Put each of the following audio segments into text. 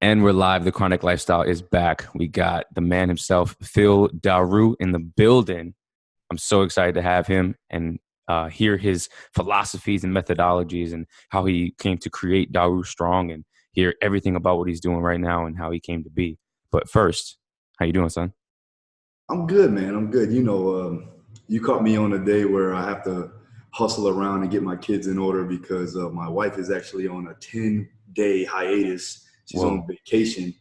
And we're live. The Chronic Lifestyle is back. We got the man himself, Phil Daru, in the building. I'm so excited to have him and hear his philosophies and methodologies and how he came to create Daru Strong and hear everything about what he's doing right now and how he came to be. But first, how you doing, son? I'm good, man. I'm good. You caught me on a day where I have to hustle around and get my kids in order because my wife is actually on a 10-day hiatus. She's on Whoa. vacation.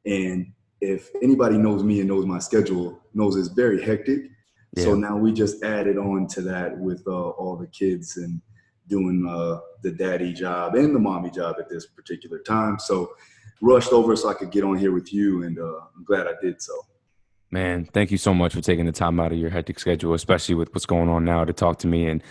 And if anybody knows me and knows my schedule, knows it's very hectic. So Yeah. now we just added on to that with all the kids and doing the daddy job and the mommy job at this particular time. So rushed over so I could get on here with you, and I'm glad I did so. Man, thank you so much for taking the time out of your hectic schedule, especially with what's going on now, to talk to me and,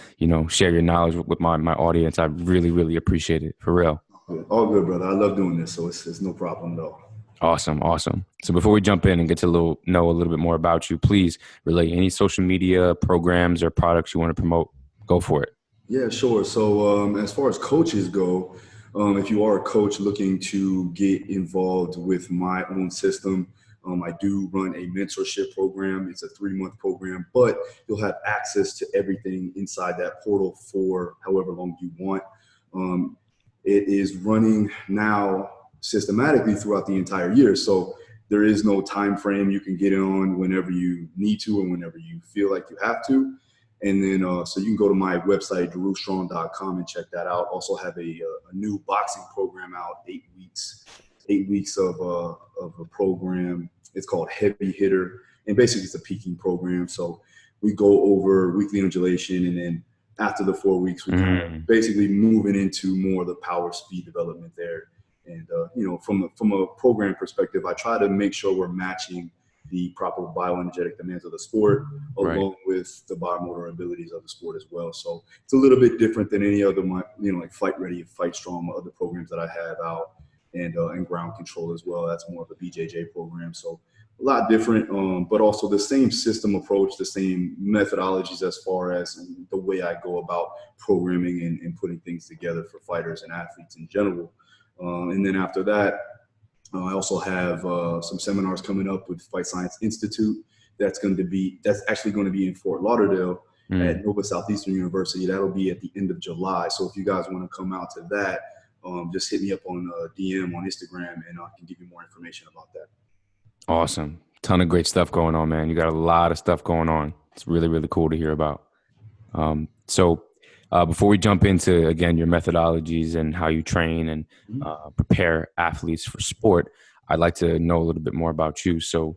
share your knowledge with my audience. I really, really appreciate it, for real. All good, brother. I love doing this, so it's no problem though. Awesome. Awesome. So before we jump in and get to know a little bit more about you, please relay any social media programs or products you want to promote. Go for it. Yeah, sure. So as far as coaches go, if you are a coach looking to get involved with my own system, I do run a mentorship program. It's a 3-month program, but you'll have access to everything inside that portal for however long you want. Um, it is running now systematically throughout the entire year. So there is no time frame. You can get on whenever you need to and whenever you feel like you have to. And then, so you can go to my website, darustrong.com, and check that out. Also have a new boxing program out, 8 weeks of a program. It's called Heavy Hitter. And basically it's a peaking program. So we go over weekly undulation. And then after the 4 weeks, we kind of basically moving into more of the power speed development there. And, from a program perspective, I try to make sure we're matching the proper bioenergetic demands of the sport, Right. along with the biomotor abilities of the sport as well. So it's a little bit different than any other, like Fight Ready, Fight Strong, other programs that I have out, and ground control as well. That's more of a BJJ program. So a lot different, but also the same system approach, the same methodologies as far as the way I go about programming and putting things together for fighters and athletes in general. And then after that, I also have some seminars coming up with Fight Science Institute. That's actually going to be in Fort Lauderdale at Nova Southeastern University. That'll be at the end of July. So if you guys want to come out to that, just hit me up on DM on Instagram, and I can give you more information about that. Awesome. Ton of great stuff going on, man. You got a lot of stuff going on. It's really, really cool to hear about. So before we jump into, again, your methodologies and how you train and prepare athletes for sport, I'd like to know a little bit more about you. So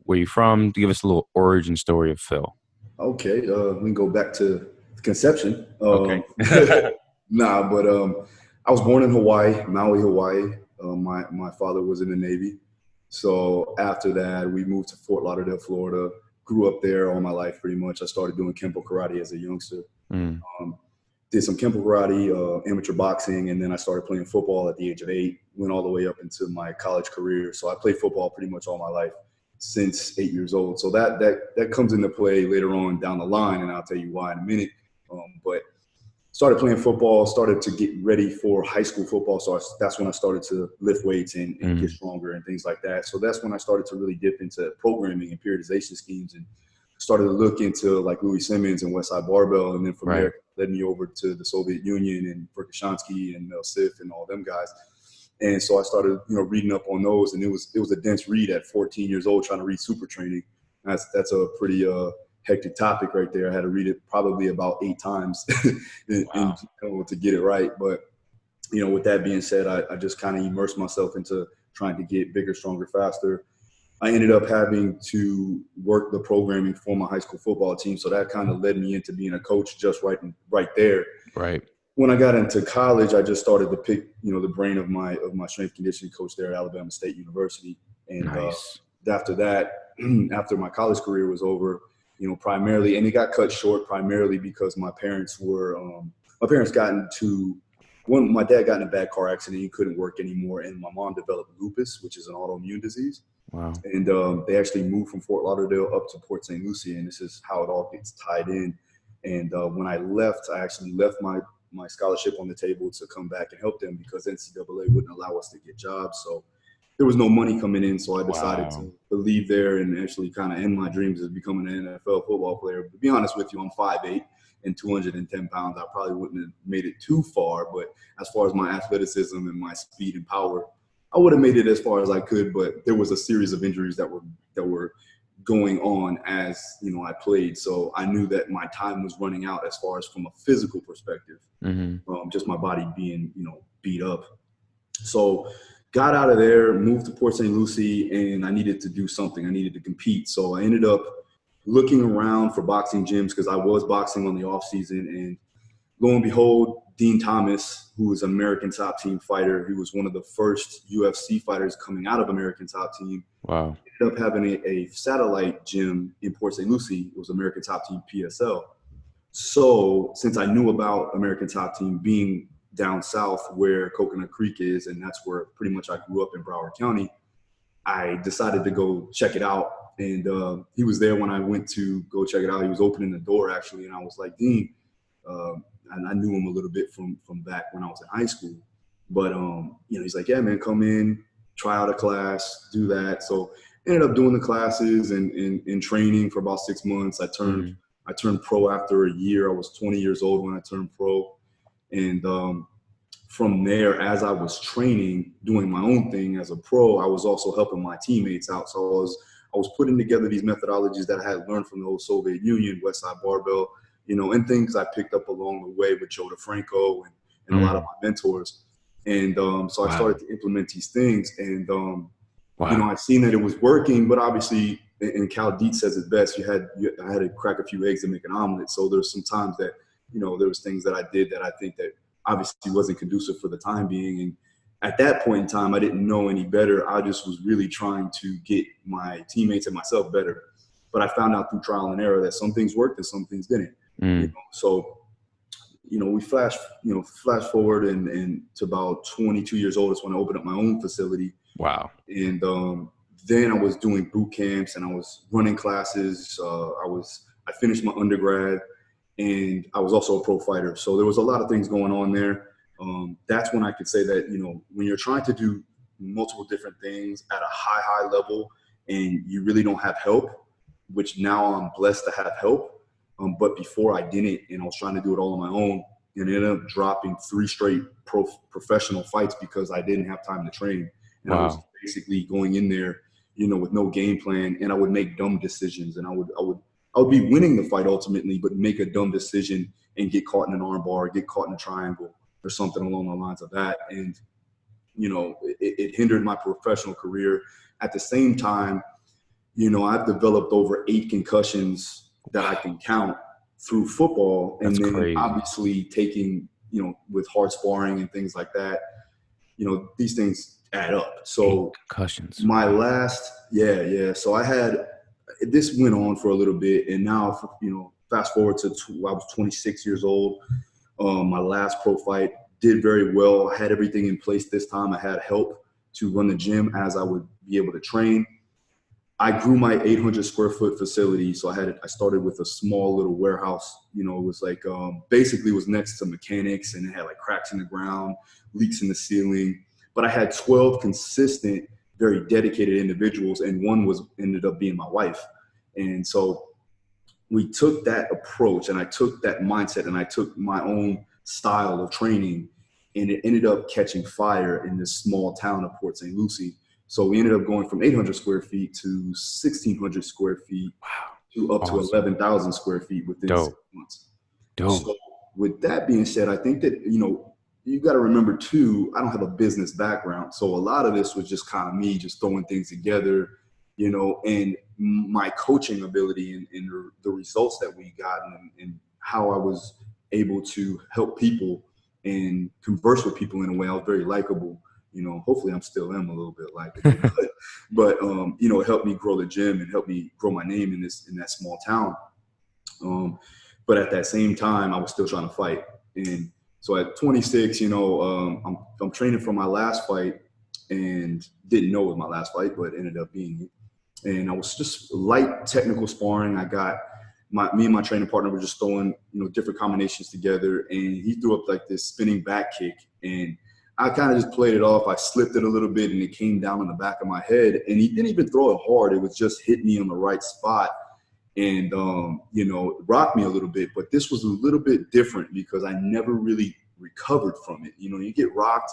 where you from? Give us a little origin story of Phil. Okay, we can go back to conception. Okay. But I was born in Hawaii, Maui, Hawaii. My father was in the Navy. So after that, we moved to Fort Lauderdale, Florida. Grew up there all my life pretty much. I started doing Kempo karate as a youngster. Did some Kempo karate, amateur boxing, and then I started playing football at the age of 8. Went all the way up into my college career. So I played football pretty much all my life since 8 years old. So that comes into play later on down the line, and I'll tell you why in a minute. But started playing football, started to get ready for high school football. So that's when I started to lift weights and get stronger and things like that. So that's when I started to really dip into programming and periodization schemes, and started to look into like Louis Simmons and Westside Barbell. And then from there, led me over to the Soviet Union and Verkhoshansky and Mel Sif and all them guys. And so I started, reading up on those, and it was a dense read at 14 years old, trying to read super training. That's a pretty hectic topic right there. I had to read it probably about 8 times to get it right. But, with that being said, I just kind of immersed myself into trying to get bigger, stronger, faster. I ended up having to work the programming for my high school football team. So that kind of led me into being a coach just right there. Right. When I got into college, I just started to pick, the brain of my strength conditioning coach there at Alabama State University. And after that, after my college career was over, primarily, and it got cut short primarily because my parents my dad got in a bad car accident. He couldn't work anymore. And my mom developed lupus, which is an autoimmune disease. Wow. And they actually moved from Fort Lauderdale up to Port St. Lucie. And this is how it all gets tied in. And when I left, I actually left my scholarship on the table to come back and help them because NCAA wouldn't allow us to get jobs. So there was no money coming in, so I decided Wow. to leave there and actually kind of end my dreams of becoming an NFL football player. But to be honest with you, I'm 5'8" and 210 pounds. I probably wouldn't have made it too far, but as far as my athleticism and my speed and power, I would have made it as far as I could. But there was a series of injuries that were going on as I played, so I knew that my time was running out as far as from a physical perspective, Mm-hmm. just my body being beat up. So got out of there, moved to Port St. Lucie, and I needed to do something. I needed to compete. So I ended up looking around for boxing gyms because I was boxing on the off season. And lo and behold, Dean Thomas, who was an American Top Team fighter, he was one of the first UFC fighters coming out of American Top Team. Wow. Ended up having a satellite gym in Port St. Lucie. It was American Top Team PSL. So since I knew about American Top Team being down south where Coconut Creek is, and that's where pretty much I grew up in Broward County, I decided to go check it out. And he was there when I went to go check it out. He was opening the door actually, and I was like, Dean, and I knew him a little bit from back when I was in high school. But he's like, yeah, man, come in, try out a class, do that. So ended up doing the classes and training for about 6 months. I turned pro after a year. I was 20 years old when I turned pro. And from there, as I was training, doing my own thing as a pro, I was also helping my teammates out. So I was putting together these methodologies that I had learned from the old Soviet Union, Westside Barbell, and things I picked up along the way with Joe DeFranco and a lot of my mentors. And so I started to implement these things. And, I seen that it was working, but obviously, and Cal Dietz says it best, I had to crack a few eggs to make an omelet. So there's some times that, there was things that I did that I think that obviously wasn't conducive for the time being. And at that point in time, I didn't know any better. I just was really trying to get my teammates and myself better. But I found out through trial and error that some things worked and some things didn't. So, we flash forward and to about 22 years old is when I opened up my own facility. Wow. And then I was doing boot camps and I was running classes. I finished my undergrad. And I was also a pro fighter. So there was a lot of things going on there. That's when I could say that, when you're trying to do multiple different things at a high level and you really don't have help, which now I'm blessed to have help. But before I didn't, and I was trying to do it all on my own and ended up dropping 3 straight professional fights because I didn't have time to train. And I was basically going in there, with no game plan, and I would make dumb decisions, and I would be winning the fight ultimately, but make a dumb decision and get caught in an arm bar, get caught in a triangle or something along the lines of that. And, it hindered my professional career. At the same time, I've developed over 8 concussions that I can count through football. And then crazy. Obviously taking, with hard sparring and things like that, these things add up. So 8 concussions. My last, So this went on for a little bit, and now, fast forward to I was 26 years old. My last pro fight did very well. I had everything in place this time. I had help to run the gym as I would be able to train. I grew my 800 square foot facility. So I started with a small little warehouse. It was like, basically it was next to mechanics, and it had like cracks in the ground, leaks in the ceiling. But I had 12 consistent, very dedicated individuals, and one ended up being my wife. And so we took that approach, and I took that mindset, and I took my own style of training, and it ended up catching fire in this small town of Port St. Lucie. So we ended up going from 800 square feet to 1,600 square feet to up to 11,000 square feet within 6 months. So with that being said, I think that, you got to remember too, I don't have a business background. So a lot of this was just kind of me just throwing things together, and my coaching ability and the results that we got and how I was able to help people and converse with people in a way. I was very likable. Hopefully I'm still am a little bit likable, but it helped me grow the gym and helped me grow my name in that small town. But at that same time, I was still trying to fight. And so at 26, I'm training for my last fight and didn't know it was my last fight, but ended up being it. And I was just light technical sparring. I got me and my training partner were just throwing, different combinations together, and he threw up like this spinning back kick, and I kind of just played it off. I slipped it a little bit and it came down on the back of my head. And he didn't even throw it hard. It was just hit me on the right spot and, rocked me a little bit. But this was a little bit different because I never really recovered from it. You get rocked,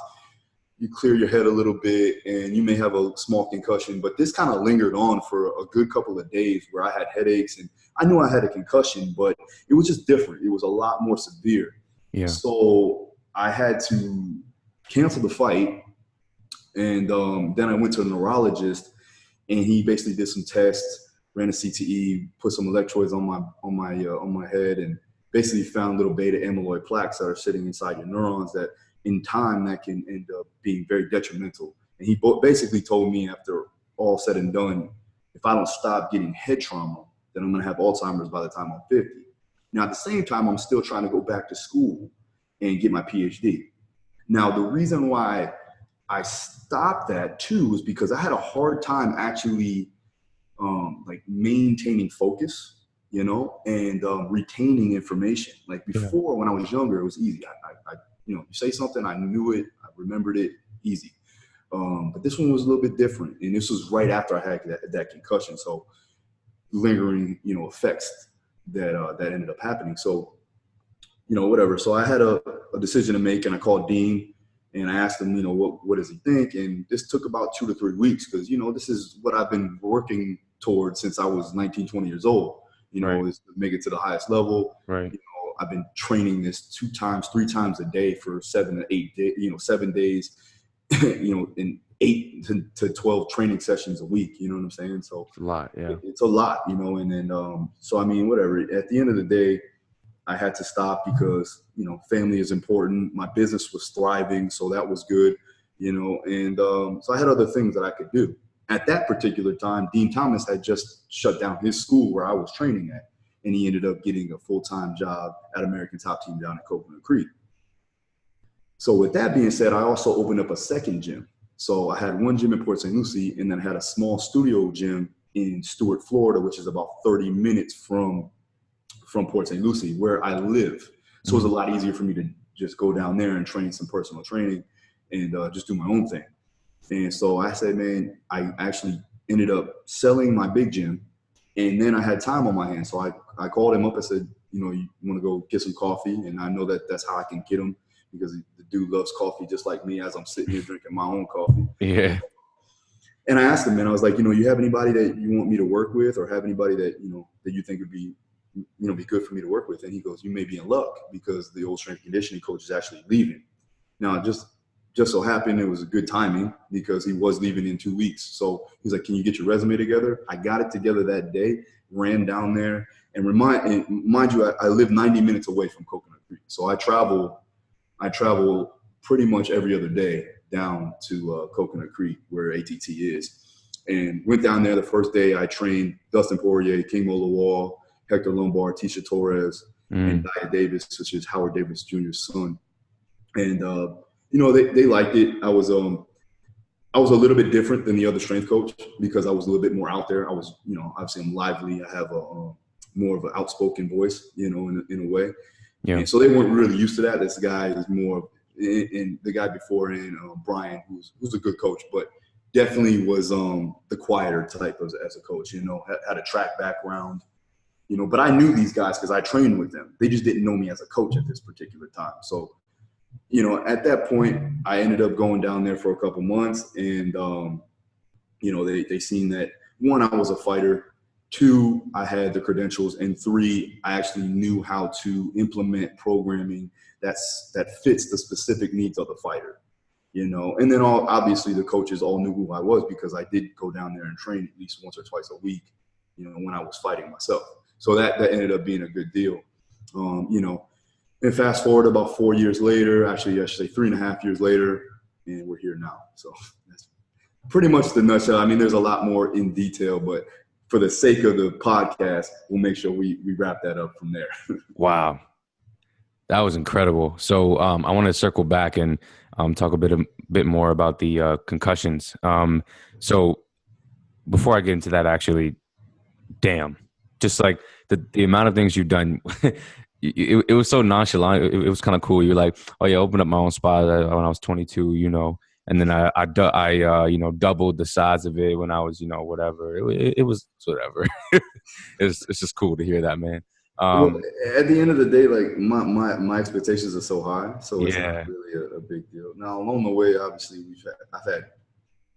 you clear your head a little bit and you may have a small concussion. But this kind of lingered on for a good couple of days where I had headaches and I knew I had a concussion, but it was just different. It was a lot more severe. Yeah. So I had to cancel the fight. And then I went to a neurologist and he basically did some tests, ran a CTE, put some electrodes on my head and basically found little beta amyloid plaques that are sitting inside your neurons that in time that can end up being very detrimental. And he basically told me after all said and done, if I don't stop getting head trauma, then I'm going to have Alzheimer's by the time I'm 50. Now, at the same time, I'm still trying to go back to school and get my PhD. Now, the reason why I stopped that too is because I had a hard time actually maintaining focus, and retaining information. Like before, when I was younger, it was easy. I you say something, I knew it, I remembered it, easy. But this one was a little bit different, and this was right after I had that concussion. So lingering, effects that ended up happening. So, whatever. So I had a decision to make, and I called Dean. And I asked him, what does he think? And this took about 2 to 3 weeks because, this is what I've been working towards since I was 19, 20 years old, is to make it to the highest level. Right. I've been training this 3 times a day for 7 to 8 days, 7 days, in 8 to 12 training sessions a week. You know what I'm saying? So it's a lot. Yeah. It's a lot, and then, so, I mean, whatever, at the end of the day, I had to stop because, family is important. My business was thriving, so that was good, and so I had other things that I could do. At that particular time, Dean Thomas had just shut down his school where I was training at, and he ended up getting a full-time job at American Top Team down in Coconut Creek. So with that being said, I also opened up a second gym. So I had one gym in Port St. Lucie, and then I had a small studio gym in Stuart, Florida, which is about 30 minutes from Port St. Lucie, where I live. So it was a lot easier for me to just go down there and train some personal training and just do my own thing. And so I said, man, I actually ended up selling my big gym, and then I had time on my hands. So I called him up. I said, you want to go get some coffee? And I know that that's how I can get him because the dude loves coffee just like me as I'm sitting here drinking my own coffee. Yeah. And I asked him, man, I was like, you have anybody that you want me to work with or have anybody that, that you think would be good for me to work with? And he goes, you may be in luck because the old strength conditioning coach is actually leaving. Now, just so happened it was a good timing because he was leaving in 2 weeks. So he's like, can you get your resume together? I got it together that day, ran down there, and mind you, I live 90 minutes away from Coconut Creek. So I travel pretty much every other day down to Coconut Creek where ATT is, and went down there. The first day I trained Dustin Poirier, King Mo Lawal, Hector Lombard, Tisha Torres, and Dia Davis, which is Howard Davis Jr.'s son. And, they liked it. I was a little bit different than the other strength coach because I was a little bit more out there. I was, obviously I'm lively. I have a more of an outspoken voice, in a way. Yeah. And so they weren't really used to that. This guy is more, and the guy before, Brian, who's a good coach, but definitely was the quieter type as a coach, had a track background. But I knew these guys because I trained with them. They just didn't know me as a coach at this particular time. So, at that point, I ended up going down there for a couple months, and, they seen that, 1, I was a fighter, 2, I had the credentials, and 3, I actually knew how to implement programming that fits the specific needs of the fighter, And then obviously the coaches all knew who I was because I did go down there and train at least once or twice a week, when I was fighting myself. So that ended up being a good deal, And fast forward about 4 years later, actually I should say 3.5 years later, and we're here now. So that's pretty much the nutshell. I mean, there's a lot more in detail, but for the sake of the podcast, we'll make sure we wrap that up from there. Wow. That was incredible. So I want to circle back and talk a bit more about the concussions. So before I get into that, actually, damn, just like the amount of things you've done, it was so nonchalant. It was kind of cool. You're like, oh yeah, opened up my own spot when I was 22, and then doubled the size of it when I was, whatever. It was whatever. It's just cool to hear that, man. Well, Um, at the end of the day, like my expectations are so high, so it's not yeah, really a big deal. Now, along the way, obviously, I've had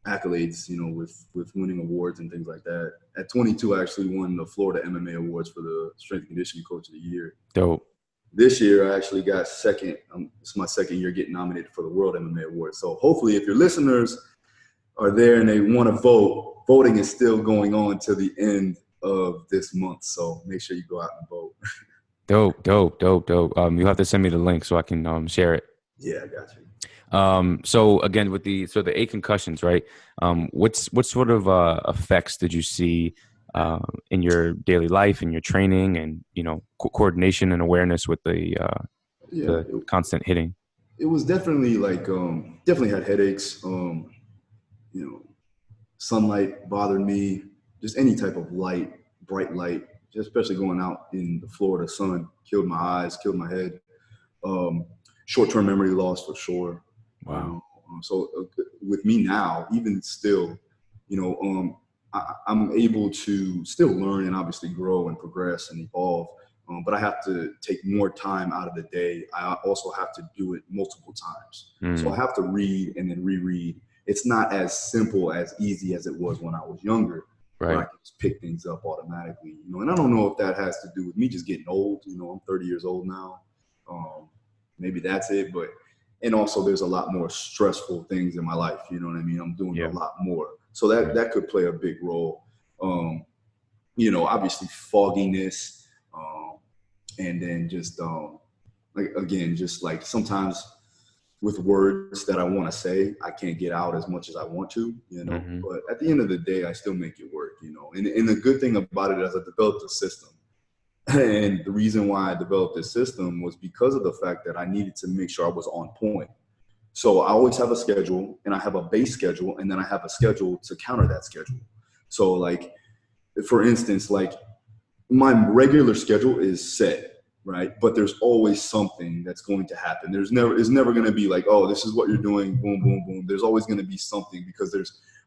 accolades, with winning awards and things like that. At 22, I actually won the Florida MMA Awards for the Strength and Conditioning Coach of the Year. dope. This year, I actually got second. It's my second year getting nominated for the World MMA Award. So hopefully, if your listeners are there and they want to vote, voting is still going on till the end of this month. So make sure you go out and vote. Dope, dope, dope, dope. You have to send me the link so I can share it. Yeah, I got you. So again, with the 8 concussions, right? What sort of effects did you see in your daily life, in your training, and coordination and awareness with Yeah, the constant hitting? it was definitely like definitely had headaches. You know, sunlight bothered me. Just any type of light, bright light, especially going out in the Florida sun, killed my eyes, killed my head. Um, Short-term memory loss for sure. Wow. With me now, even still, I'm able to still learn and obviously grow and progress and evolve. But I have to take more time out of the day. I also have to do it multiple times. So I Mm, have to read and then reread. It's not as simple, as easy as it was when I was younger, where I right. can just pick things up automatically. And I don't know if that has to do with me just getting old. I'm 30 years old now. Maybe that's it, and also there's a lot more stressful things in my life. You know what I mean? I'm doing a Yeah. lot more, so that could play a big role. Obviously fogginess, and then just like again, just like sometimes with words that I want to say, I can't get out as much as I want to. Hmm. But at the end of the day, I still make it work. And the good thing about it is I developed a system. And the reason why I developed this system was because of the fact that I needed to make sure I was on point. So I always have a schedule, and I have a base schedule, and then I have a schedule to counter that schedule. So like, for instance, like my regular schedule is set, right? But there's always something that's going to happen. It's never going to be like, oh, this is what you're doing, boom, boom, boom. There's always going to be something because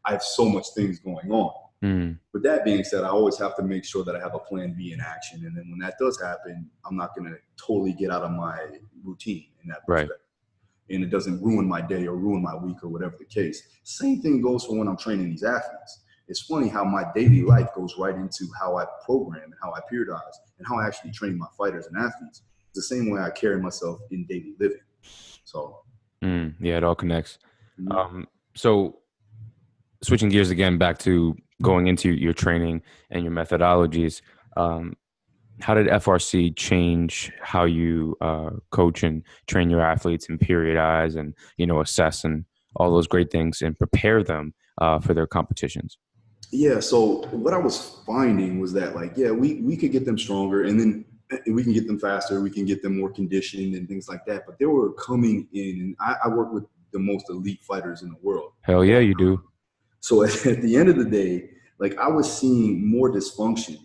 I have so much things going on. Mm, With that being said, I always have to make sure that I have a plan B in action. And then when that does happen, I'm not going to totally get out of my routine in that right. perspective. And it doesn't ruin my day or ruin my week or whatever the case. Same thing goes for when I'm training these athletes. It's funny how my daily life goes right into how I program and how I periodize and how I actually train my fighters and athletes. It's the same way I carry myself in daily living. So, Yeah, it all connects. mhm. So switching gears again back to going into your training and your methodologies, um, how did FRC change how you coach and train your athletes and periodize and assess and all those great things and prepare them for their competitions? Yeah, so what I was finding was that, like, yeah, we could get them stronger, and then we can get them faster, we can get them more conditioned and things like that. But they were coming in, and I work with the most elite fighters in the world. Hell yeah, you do. So at the end of the day, like, I was seeing more dysfunction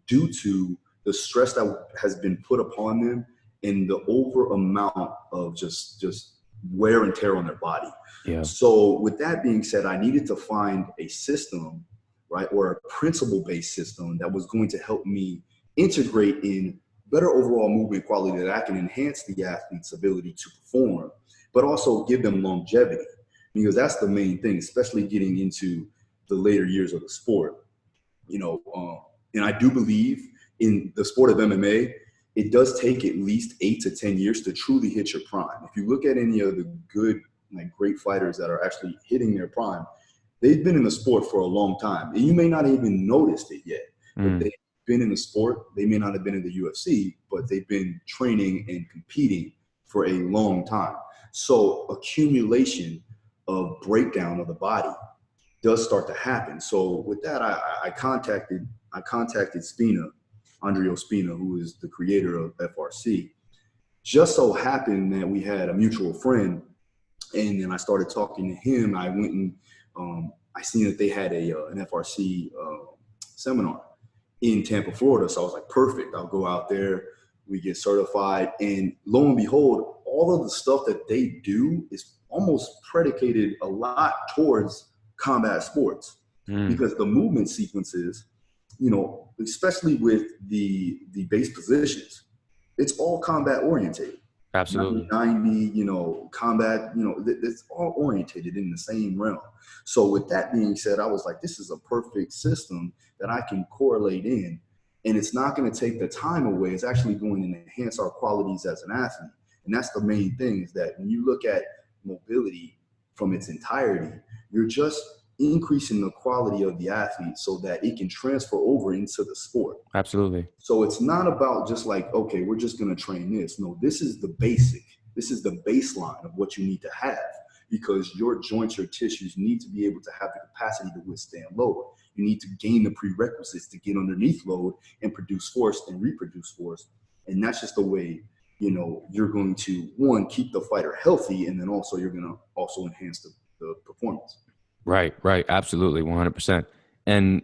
due to the stress that has been put upon them and the over amount of just wear and tear on their body. Yeah. So with that being said, I needed to find a system, right, or a principle-based system that was going to help me integrate in better overall movement quality that I can enhance the athlete's ability to perform, but also give them longevity, because that's the main thing, especially getting into the later years of the sport. And I do believe in the sport of MMA, it does take at least 8 to 10 years to truly hit your prime. If you look at any of the good, like, great fighters that are actually hitting their prime, they've been in the sport for a long time. And you may not even noticed it yet, but Mm, they've been in the sport. They may not have been in the UFC, but they've been training and competing for a long time. So accumulation of breakdown of the body does start to happen. So with that, I contacted Spina, Andrea Spina, who is the creator of FRC. Just so happened that we had a mutual friend, and then I started talking to him. I went and I seen that they had an FRC seminar in Tampa, Florida. So I was like, perfect. I'll go out there. we get certified, and lo and behold, all of the stuff that they do is almost predicated a lot towards combat sports, because the movement sequences, especially with the base positions, it's all combat orientated. Absolutely. 90, combat, it's all orientated in the same realm. So with that being said, I was like, this is a perfect system that I can correlate in, and it's not going to take the time away. It's actually going to enhance our qualities as an athlete. And that's the main thing, is that when you look at mobility from its entirety, you're just increasing the quality of the athlete so that it can transfer over into the sport. Absolutely. So it's not about just like, okay, we're just going to train this. No, this is the basic. This is the baseline of what you need to have, because your joints, your tissues need to be able to have the capacity to withstand load. You need to gain the prerequisites to get underneath load and produce force and reproduce force. And that's just the way, you're going to, one, keep the fighter healthy, and then also you're going to also enhance the performance. Right, right. Absolutely. 100%. And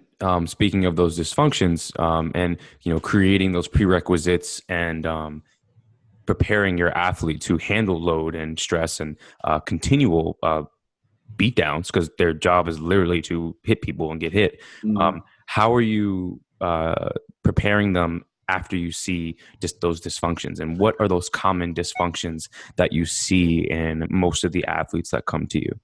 speaking of those dysfunctions, and, creating those prerequisites and preparing your athlete to handle load and stress and continual beatdowns, because their job is literally to hit people and get hit. How are you preparing them after you see just those dysfunctions? And what are those common dysfunctions that you see in most of the athletes that come to you?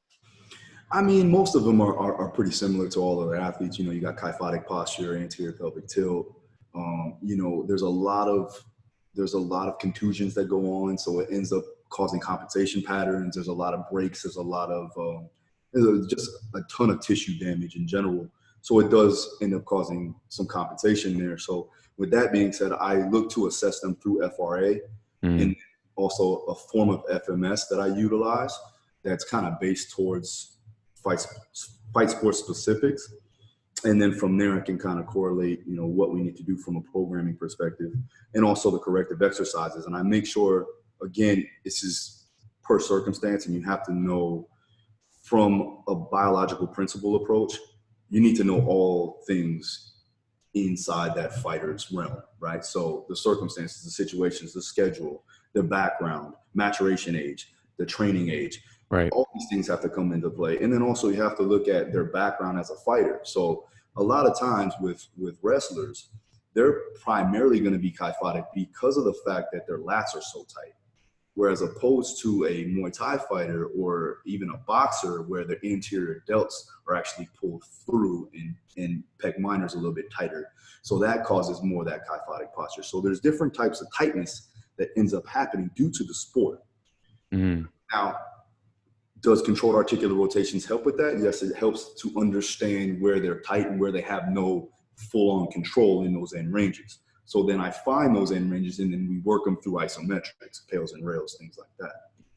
I mean, most of them are pretty similar to all other athletes. You got kyphotic posture, anterior pelvic tilt. There's a lot of contusions that go on, so it ends up causing compensation patterns. There's a lot of breaks. There's a lot of there's just a ton of tissue damage in general. So it does end up causing some compensation there. So with that being said, I look to assess them through FRA and also a form of FMS that I utilize that's kind of based towards fight sport specifics. And then from there, I can kind of correlate, what we need to do from a programming perspective, and also the corrective exercises. And I make sure, again, this is per circumstance, and you have to know from a biological principle approach, you need to know all things inside that fighter's realm, right? So the circumstances, the situations, the schedule, the background, maturation age, the training age, right? All these things have to come into play. And then also you have to look at their background as a fighter. So a lot of times with wrestlers, they're primarily going to be kyphotic because of the fact that their lats are so tight. Whereas opposed to a Muay Thai fighter or even a boxer, where the anterior delts are actually pulled through and pec minors a little bit tighter. So that causes more of that kyphotic posture. So there's different types of tightness that ends up happening due to the sport. Now, does controlled articular rotations help with that? Yes, it helps to understand where they're tight and where they have no full-on control in those end ranges. So then I find those end ranges, and then we work them through isometrics, pails and rails, things like that.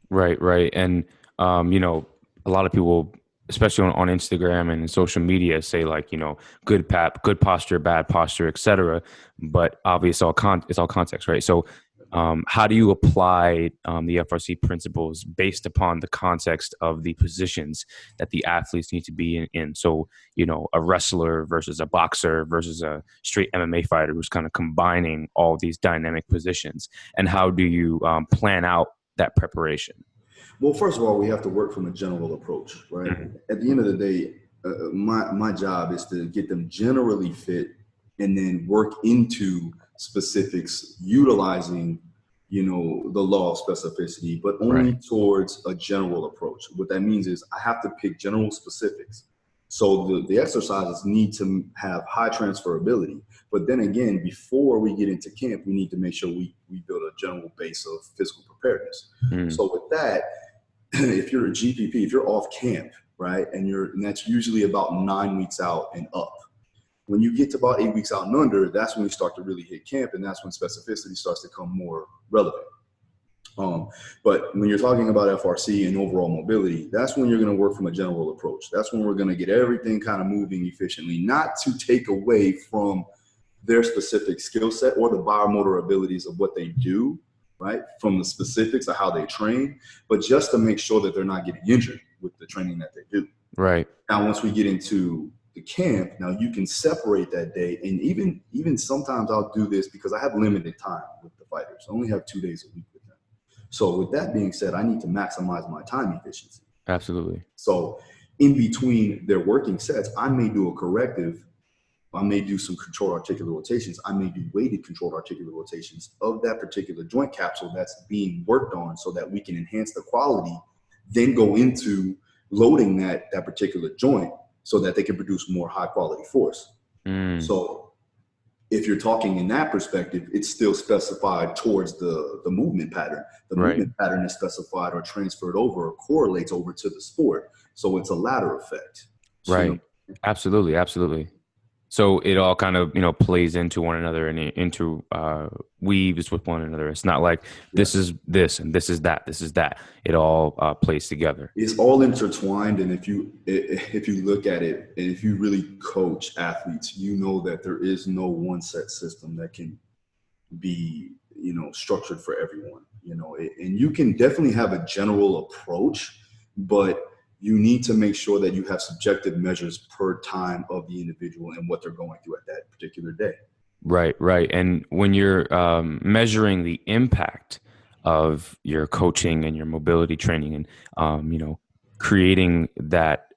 Right, right. And, a lot of people, especially on Instagram and social media, say like, good posture, bad posture, etc. But obviously it's all context, right? So how do you apply the FRC principles based upon the context of the positions that the athletes need to be in? So, a wrestler versus a boxer versus a straight MMA fighter who's kind of combining all these dynamic positions. And how do you plan out that preparation? Well, first of all, we have to work from a general approach, right? At the end of the day, my job is to get them generally fit and then work into specifics utilizing, the law of specificity, but only towards a general approach. What that means is I have to pick general specifics. So the exercises need to have high transferability. But then again, before we get into camp, we need to make sure we build a general base of physical preparedness. So with that, if you're a GPP, if you're off camp, right, and that's usually about 9 weeks out and up. When you get to about 8 weeks out and under, that's when we start to really hit camp, and that's when specificity starts to become more relevant. But when you're talking about FRC and overall mobility, that's when you're going to work from a general approach. That's when we're going to get everything kind of moving efficiently, not to take away from their specific skill set or the biomotor abilities of what they do, right, from the specifics of how they train, but just to make sure that they're not getting injured with the training that they do. Right. Now, once we get into the camp, now you can separate that day, and even sometimes I'll do this because I have limited time with the fighters. I only have 2 days a week with them. So with that being said, I need to maximize my time efficiency. Absolutely. So in between their working sets, I may do a corrective. I may do some controlled articular rotations. I may do weighted controlled articular rotations of that particular joint capsule that's being worked on so that we can enhance the quality, then go into loading that particular joint so that they can produce more high quality force. So if you're talking in that perspective, it's still specified towards the movement pattern. The movement pattern is specified or transferred over or correlates over to the sport. So it's a ladder effect. Right. You know? Absolutely. Absolutely. So it all kind of, plays into one another and weaves with one another. It's not like this is this and this is that. This is that. It all plays together. It's all intertwined, and if you look at it, and if you really coach athletes, you know that there is no one set system that can be structured for everyone. And you can definitely have a general approach, but you need to make sure that you have subjective measures per time of the individual and what they're going through at that particular day. Right, right. And when you're measuring the impact of your coaching and your mobility training and, creating that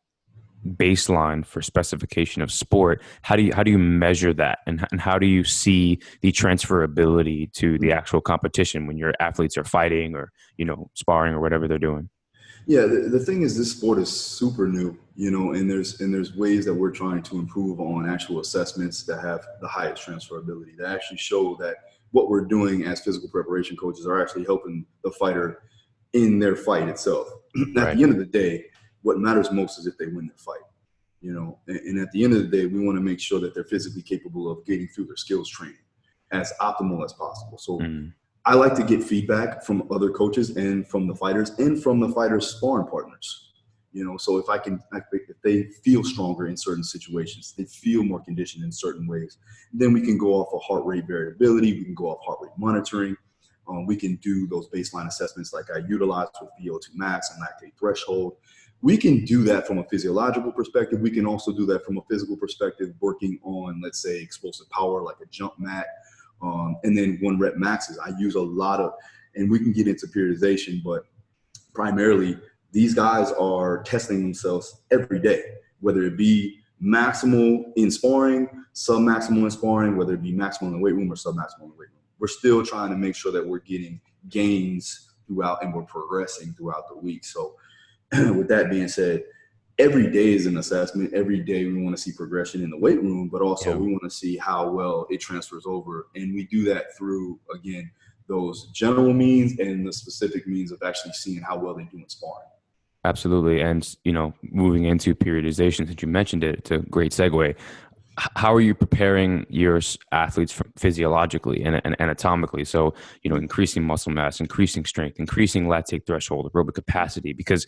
baseline for specification of sport, how do you measure that, and how do you see the transferability to the actual competition when your athletes are fighting or sparring or whatever they're doing? Yeah, the thing is, this sport is super new, and there's ways that we're trying to improve on actual assessments that have the highest transferability, that actually show that what we're doing as physical preparation coaches are actually helping the fighter in their fight itself. At the end of the day, what matters most is if they win the fight, and at the end of the day, we want to make sure that they're physically capable of getting through their skills training as optimal as possible. So I like to get feedback from other coaches and from the fighters and from the fighters' sparring partners. So if they feel stronger in certain situations, they feel more conditioned in certain ways, then we can go off of heart rate variability. We can go off heart rate monitoring. We can do those baseline assessments like I utilize with VO2 max and lactate threshold. We can do that from a physiological perspective. We can also do that from a physical perspective, working on, let's say, explosive power like a jump mat. And then 1 rep maxes. I use a lot of, and we can get into periodization, but primarily these guys are testing themselves every day, whether it be maximal in sparring, sub-maximal in sparring, whether it be maximal in the weight room or sub-maximal in the weight room. We're still trying to make sure that we're getting gains throughout and we're progressing throughout the week. So with that being said, every day is an assessment. Every day we want to see progression in the weight room, but also we want to see how well it transfers over. And we do that through, again, those general means and the specific means of actually seeing how well they do in sparring. Absolutely. And, moving into periodization, since you mentioned it, it's a great segue. How are you preparing your athletes physiologically and anatomically? So, increasing muscle mass, increasing strength, increasing lactate threshold, aerobic capacity, because,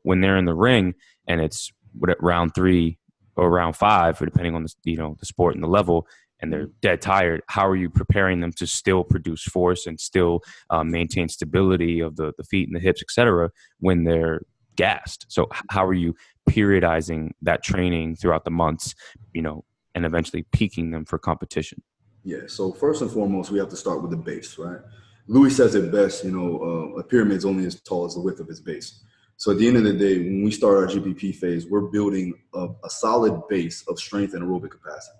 when they're in the ring and it's round 3 or round 5, or depending on the sport and the level, and they're dead tired, how are you preparing them to still produce force and still maintain stability of the feet and the hips, et cetera, when they're gassed? So how are you periodizing that training throughout the months, and eventually peaking them for competition? Yeah. So first and foremost, we have to start with the base, right? Louis says it best, a pyramid's only as tall as the width of its base. So at the end of the day, when we start our GPP phase, we're building a solid base of strength and aerobic capacity.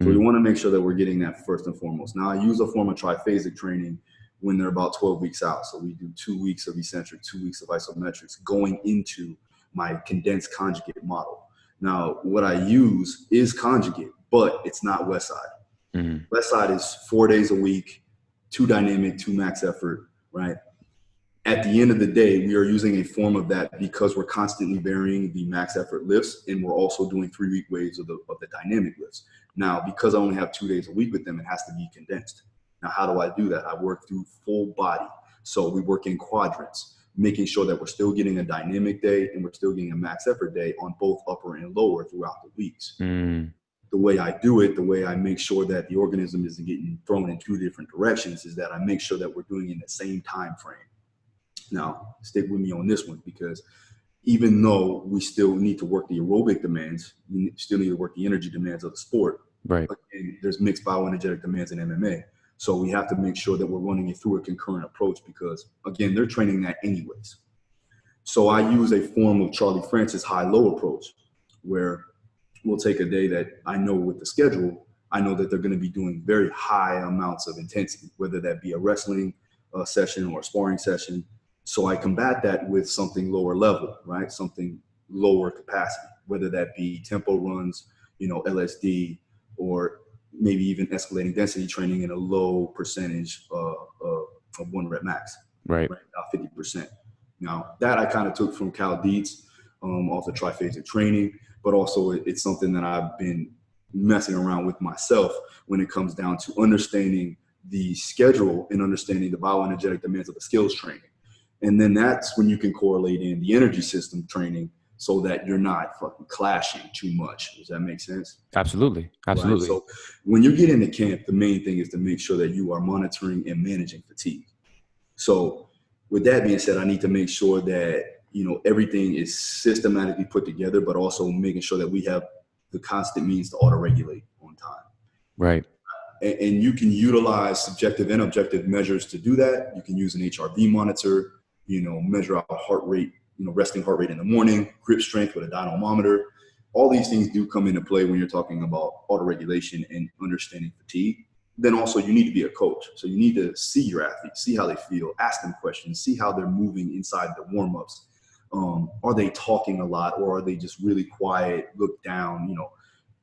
So we want to make sure that we're getting that first and foremost. Now, I use a form of triphasic training when they're about 12 weeks out. So we do 2 weeks of eccentric, 2 weeks of isometrics going into my condensed conjugate model. Now, what I use is conjugate, but it's not West Side. West Side is 4 days a week, 2 dynamic, 2 max effort, right? At the end of the day, we are using a form of that because we're constantly varying the max effort lifts, and we're also doing 3-week waves of the dynamic lifts. Now, because I only have 2 days a week with them, it has to be condensed. Now, how do I do that? I work through full body. So we work in quadrants, making sure that we're still getting a dynamic day and we're still getting a max effort day on both upper and lower throughout the weeks. The way I do it, the way I make sure that the organism isn't getting thrown in 2 different directions, is that I make sure that we're doing it in the same time frame. Now, stick with me on this one, because even though we still need to work the aerobic demands, we still need to work the energy demands of the sport. Right. Again, there's mixed bioenergetic demands in MMA. So we have to make sure that we're running it through a concurrent approach because, again, they're training that anyways. So I use a form of Charlie Francis high-low approach where we'll take a day that I know with the schedule, I know that they're going to be doing very high amounts of intensity, whether that be a wrestling session or a sparring session. So I combat that with something lower level, right? Something lower capacity, whether that be tempo runs, LSD, or maybe even escalating density training in a low percentage of 1 rep max, right? About 50%. Now that I kind of took from Cal Dietz off the triphasic training, but also it's something that I've been messing around with myself when it comes down to understanding the schedule and understanding the bioenergetic demands of the skills training. And then that's when you can correlate in the energy system training so that you're not fucking clashing too much. Does that make sense? Absolutely. Absolutely. Right? So when you get into camp, the main thing is to make sure that you are monitoring and managing fatigue. So with that being said, I need to make sure that, everything is systematically put together, but also making sure that we have the constant means to auto-regulate on time. Right. And you can utilize subjective and objective measures to do that. You can use an HRV monitor, measure out heart rate, resting heart rate in the morning, grip strength with a dynamometer. All these things do come into play when you're talking about auto-regulation and understanding fatigue. Then also you need to be a coach. So you need to see your athletes, see how they feel, ask them questions, see how they're moving inside the warm-ups. Are they talking a lot or are they just really quiet, look down,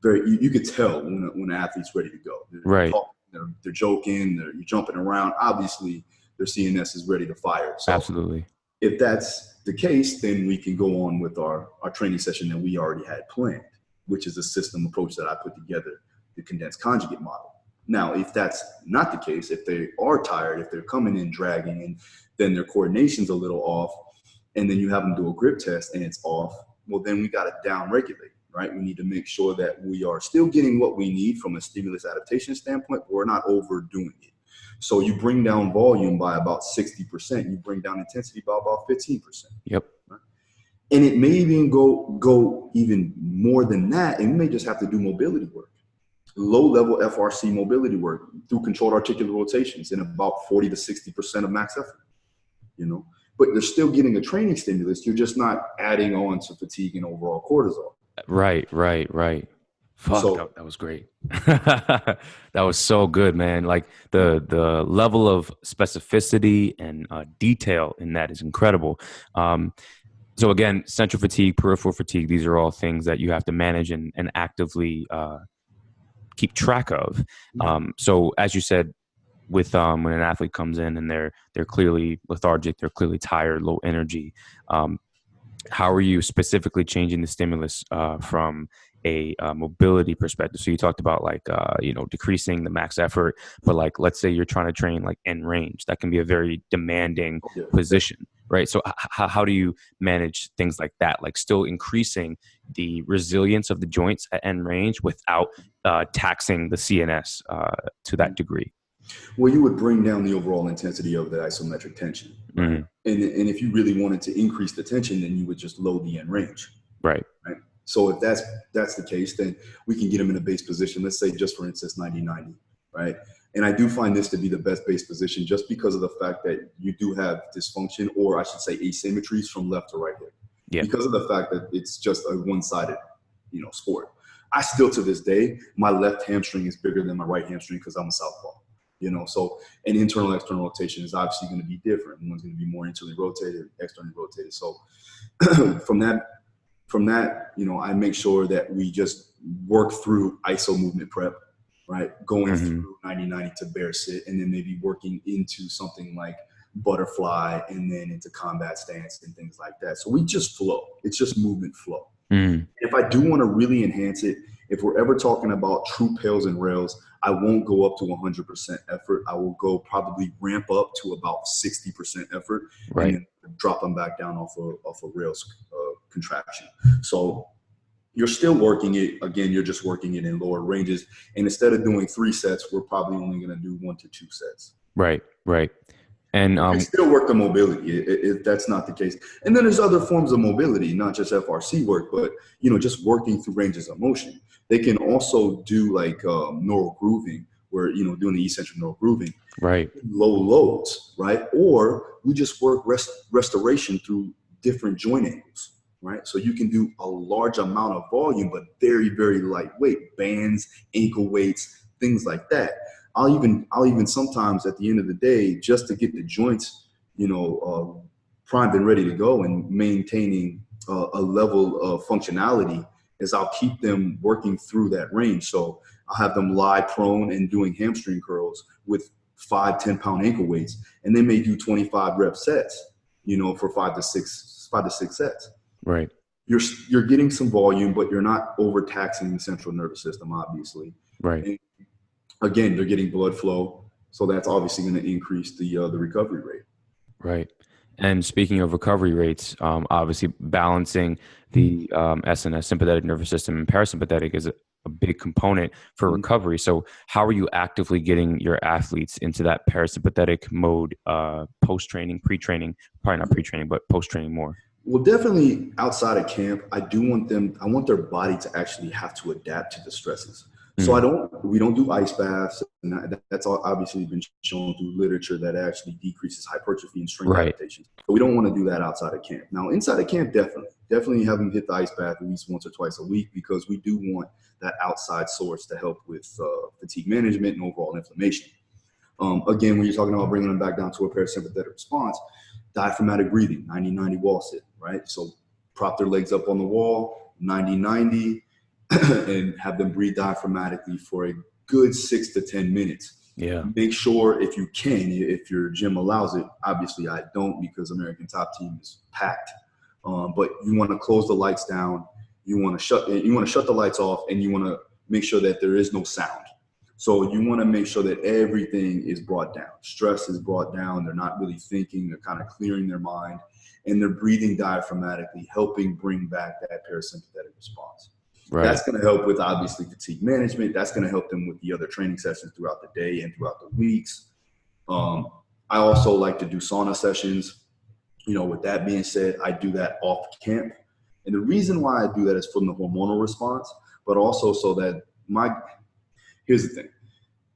you could tell when an athlete's ready to go. They're right. talking, they're joking, you're jumping around. Obviously, their CNS is ready to fire. So absolutely. If that's the case, then we can go on with our training session that we already had planned, which is a system approach that I put together, the condensed conjugate model. Now, if that's not the case, if they are tired, if they're coming in dragging and then their coordination's a little off, and then you have them do a grip test and it's off, well, then we got to down regulate, right? We need to make sure that we are still getting what we need from a stimulus adaptation standpoint, but we're not overdoing it. So you bring down volume by about 60%, you bring down intensity by about 15%. Yep. Right? And it may even go even more than that, and we may just have to do mobility work. Low-level FRC mobility work through controlled articular rotations in about 40 to 60% of max effort, But you're still getting a training stimulus. You're just not adding on to fatigue and overall cortisol. Right. Fuck, so, that was great. That was so good, man. Like the level of specificity and detail in that is incredible. So again, central fatigue, peripheral fatigue, these are all things that you have to manage and actively keep track of. So as you said, with when an athlete comes in and they're clearly lethargic, they're clearly tired, low energy, how are you specifically changing the stimulus from a mobility perspective? So you talked about decreasing the max effort, but let's say you're trying to train end range, that can be a very demanding position, right? So how do you manage things like that, still increasing the resilience of the joints at end range without taxing the CNS to that degree? Well, you would bring down the overall intensity of the isometric tension. Right? Mm-hmm. And if you really wanted to increase the tension, then you would just load the end range. Right. So if that's the case, then we can get them in a base position. Let's say just for instance, 90-90, right? And I do find this to be the best base position just because of the fact that you do have dysfunction, or I should say asymmetries from left to right hip. Yeah. Because of the fact that it's just a one-sided, sport. I still, to this day, my left hamstring is bigger than my right hamstring because I'm a southpaw. So an internal, external rotation is obviously going to be different. One's going to be more internally rotated, externally rotated. So from that, I make sure that we just work through iso movement prep, right? Going through 90-90 to bear sit, and then maybe working into something like butterfly and then into combat stance and things like that. So we just flow. It's just movement flow. If I do want to really enhance it, if we're ever talking about true pails and rails, I won't go up to 100% effort. I will go probably ramp up to about 60% effort, right, and then drop them back down off a rails contraction. So you're still working it. Again, you're just working it in lower ranges. And instead of doing 3 sets, we're probably only going to do 1 to 2 sets. Right. And still work the mobility if that's not the case. And then there's other forms of mobility, not just FRC work, but just working through ranges of motion. They can also do neural grooving, we're, doing the eccentric neural grooving, Right. low loads, right? Or we just work restoration through different joint angles, right? So you can do a large amount of volume, but very, very lightweight bands, ankle weights, things like that. I'll even sometimes at the end of the day, just to get the joints, primed and ready to go and maintaining a level of functionality, is I'll keep them working through that range. So I'll have them lie prone and doing hamstring curls with 5-10 pound ankle weights, and they may do 25 rep sets, for 5 to 6 sets. Right. You're getting some volume, but you're not overtaxing the central nervous system, obviously. Right. And again, they're getting blood flow, so that's obviously going to increase the recovery rate. Right. And speaking of recovery rates, obviously balancing the SNS, sympathetic nervous system, and parasympathetic is a big component for recovery. So how are you actively getting your athletes into that parasympathetic mode, post-training, pre-training, probably not pre-training, but post-training more? Well, definitely outside of camp, I want their body to actually have to adapt to the stresses. So we don't do ice baths, and that's all obviously been shown through literature that actually decreases hypertrophy and strength adaptations. But we don't want to do that outside of camp. Now, inside of camp, definitely have them hit the ice bath at least once or twice a week, because we do want that outside source to help with fatigue management and overall inflammation. Again, when you're talking about bringing them back down to a parasympathetic response, diaphragmatic breathing, 90-90 wall sit, right? So prop their legs up on the wall, 90-90, and have them breathe diaphragmatically for a good 6 to 10 minutes. Yeah. Make sure, if you can, if your gym allows it, obviously I don't, because American Top Team is packed. But you want to close the lights down. You want to shut the lights off, and you want to make sure that there is no sound. So you want to make sure that everything is brought down. Stress is brought down. They're not really thinking. They're kind of clearing their mind, and they're breathing diaphragmatically, helping bring back that parasympathetic response. Right. That's going to help with, obviously, fatigue management. That's going to help them with the other training sessions throughout the day and throughout the weeks. I also like to do sauna sessions. With that being said, I do that off camp. And the reason why I do that is from the hormonal response, but also so that here's the thing.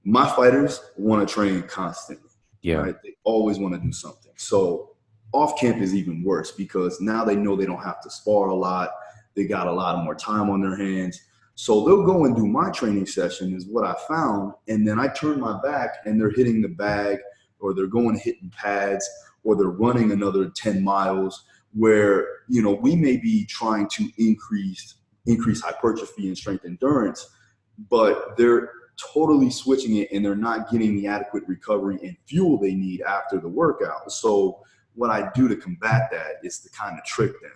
My fighters want to train constantly. Yeah. Right? They always want to do something. So off camp is even worse, because now they know they don't have to spar a lot. They got a lot more time on their hands. So they'll go and do my training session, is what I found. And then I turn my back and they're hitting the bag, or they're going hitting pads, or they're running another 10 miles where, we may be trying to increase hypertrophy and strength endurance, but they're totally switching it, and they're not getting the adequate recovery and fuel they need after the workout. So what I do to combat that is to kind of trick them.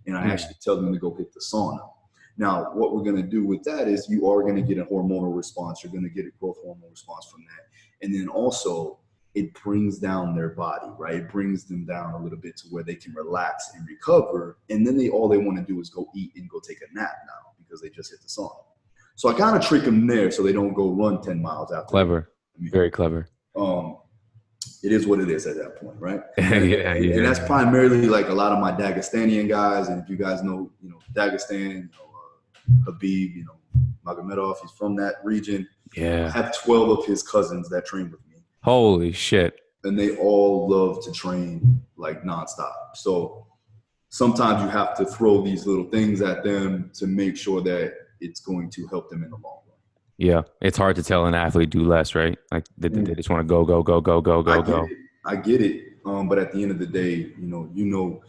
And I actually tell them to go hit the sauna. Now, what we're going to do with that is you are going to get a hormonal response. You're going to get a growth hormone response from that. And then also it brings down their body, right? It brings them down a little bit to where they can relax and recover. And then all they want to do is go eat and go take a nap now, because they just hit the sauna. So I kind of trick them there so they don't go run 10 miles after. Clever. Very clever. It is what it is at that point, right? Yeah. And that's primarily like a lot of my Dagestanian guys. And if you guys know, Dagestan, Habib, Magomedov, he's from that region. Yeah. I have 12 of his cousins that train with me. Holy shit. And they all love to train like nonstop. So sometimes you have to throw these little things at them to make sure that it's going to help them in the long run. Yeah. It's hard to tell an athlete do less, right? Like they just want to go. I get it. But at the end of the day, you know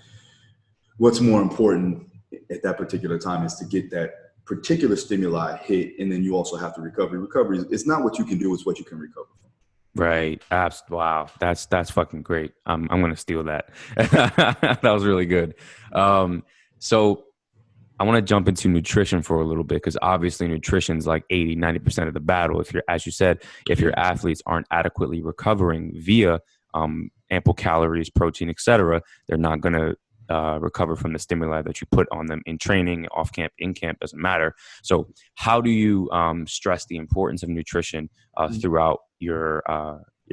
what's more important at that particular time is to get that particular stimuli hit, and then you also have to recover. Recovery, it's not what you can do, it's what you can recover from. Right. Wow. That's fucking great. I'm going to steal that. That was really good. So I want to jump into nutrition for a little bit, because obviously nutrition is like 80-90% of the battle. As you said, if your athletes aren't adequately recovering via ample calories, protein, etc., they're not going to recover from the stimuli that you put on them in training, off camp, in camp, doesn't matter. So how do you stress the importance of nutrition throughout your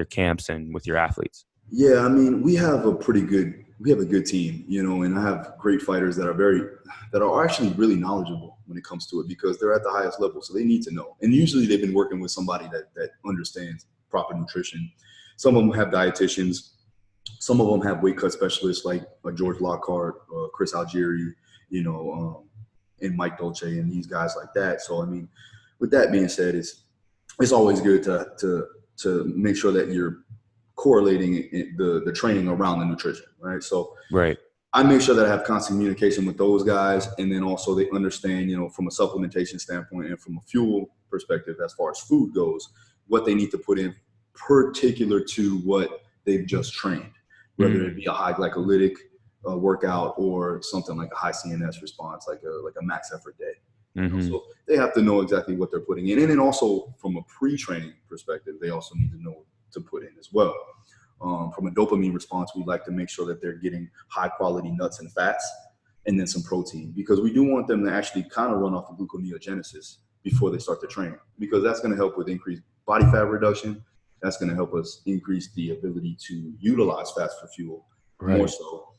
camps and with your athletes? Yeah, I mean, we have a pretty good we have a good team, you know, and I have great fighters that are actually really knowledgeable when it comes to it, because they're at the highest level. So they need to know. And usually they've been working with somebody that understands proper nutrition. Some of them have dietitians. Some of them have weight cut specialists like George Lockhart, Chris Algieri, you know, and Mike Dolce and these guys like that. So, I mean, with that being said, it's always good to make sure that you're correlating the training around the nutrition, right? So Right. I make sure that I have constant communication with those guys, and then also they understand, you know, from a supplementation standpoint and from a fuel perspective, as far as food goes, what they need to put in particular to what they've just trained, whether it be a high glycolytic workout or something like a high CNS response, like a max effort day. You know, so they have to know exactly what they're putting in. And then also from a pre-training perspective, they also need to know what to put in as well. From a dopamine response, we like to make sure that they're getting high quality nuts and fats and then some protein, because we do want them to actually kind of run off of gluconeogenesis before they start to train, because that's going to help with increased body fat reduction. That's going to help us increase the ability to utilize fats for fuel more so.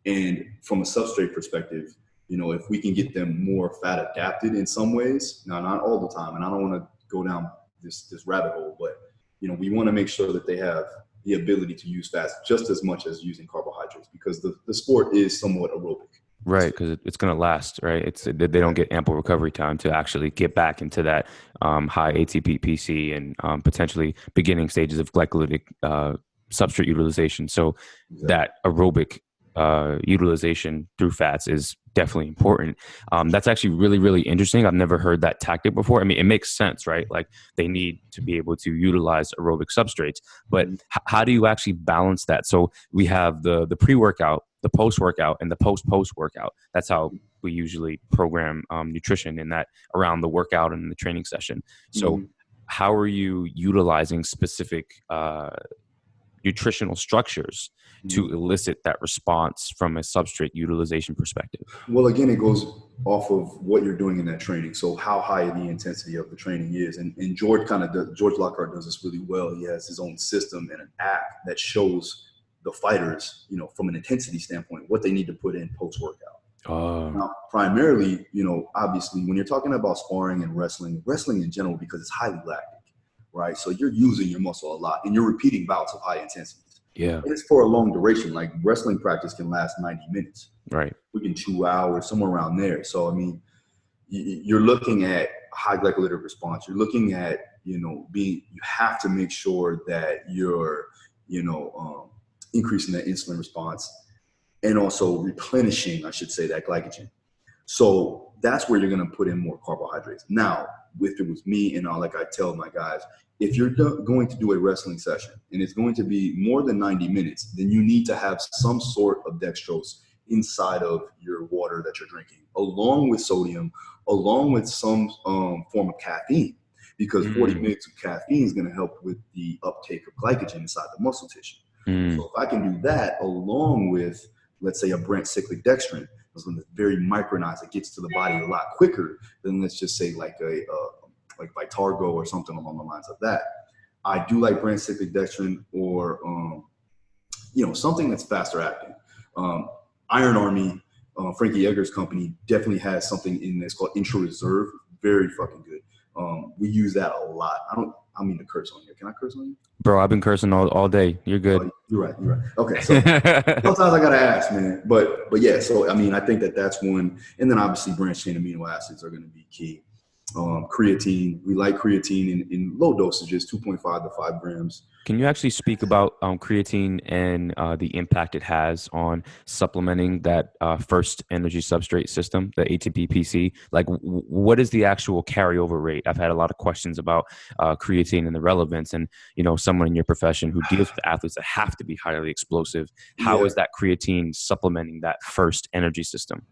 And from a substrate perspective, you know, if we can get them more fat adapted in some ways, now not all the time, and I don't want to go down this rabbit hole, but you know, we want to make sure that they have the ability to use fats just as much as using carbohydrates, because the sport is somewhat aerobic. Right, because it's going to last, right? They don't get ample recovery time to actually get back into that high ATP PC and potentially beginning stages of glycolytic substrate utilization. So that aerobic utilization through fats is definitely important. That's actually really, really interesting. I've never heard that tactic before. I mean, it makes sense, right? Like they need to be able to utilize aerobic substrates, but how do you actually balance that? So we have the pre-workout, the post-workout, and the post-workout. That's how we usually program nutrition in that around the workout and the training session. So how are you utilizing specific nutritional structures to elicit that response from a substrate utilization perspective? Well, again, it goes off of what you're doing in that training. So how high the intensity of the training is. And George Lockhart does this really well. He has his own system and an app that shows the fighters, you know, from an intensity standpoint, what they need to put in post-workout. Now, primarily, you know, obviously when you're talking about sparring and wrestling in general, because it's highly lactic, right? So you're using your muscle a lot and you're repeating bouts of high intensity. Yeah. And it's for a long duration. Like wrestling practice can last 90 minutes. Right. We can 2 hours, somewhere around there. So, I mean, you're looking at high glycolytic response. You're looking at, you know, you have to make sure that you're, you know, increasing that insulin response and also replenishing, I should say, that glycogen. So that's where you're going to put in more carbohydrates. Now, if it was me and like I tell my guys, if you're going to do a wrestling session and it's going to be more than 90 minutes, then you need to have some sort of dextrose inside of your water that you're drinking, along with sodium, along with some form of caffeine, because 40 minutes of caffeine is going to help with the uptake of glycogen inside the muscle tissue. So if I can do that along with, let's say, a Brent cyclic dextrin, it's very micronized, it gets to the body a lot quicker than, let's just say, like like Vitargo or something along the lines of that. I do like Brent cyclic dextrin, or you know, something that's faster acting. Iron Army, Frankie Edgar's company, definitely has something in this called Intra Reserve. Very fucking good. We use that a lot. I mean to curse on here. Can I curse on you? Bro, I've been cursing all day. You're good. Oh, you're right. Okay, so sometimes I gotta ask, man. But yeah, so I mean, I think that's one. And then obviously branched chain amino acids are going to be key. Creatine, we like creatine in low dosages, 2.5 to 5 grams. Can you actually speak about creatine and the impact it has on supplementing that first energy substrate system, the ATP-PC? Like, what is the actual carryover rate? I've had a lot of questions about creatine and the relevance, and you know, someone in your profession who deals with athletes that have to be highly explosive. How is that creatine supplementing that first energy system?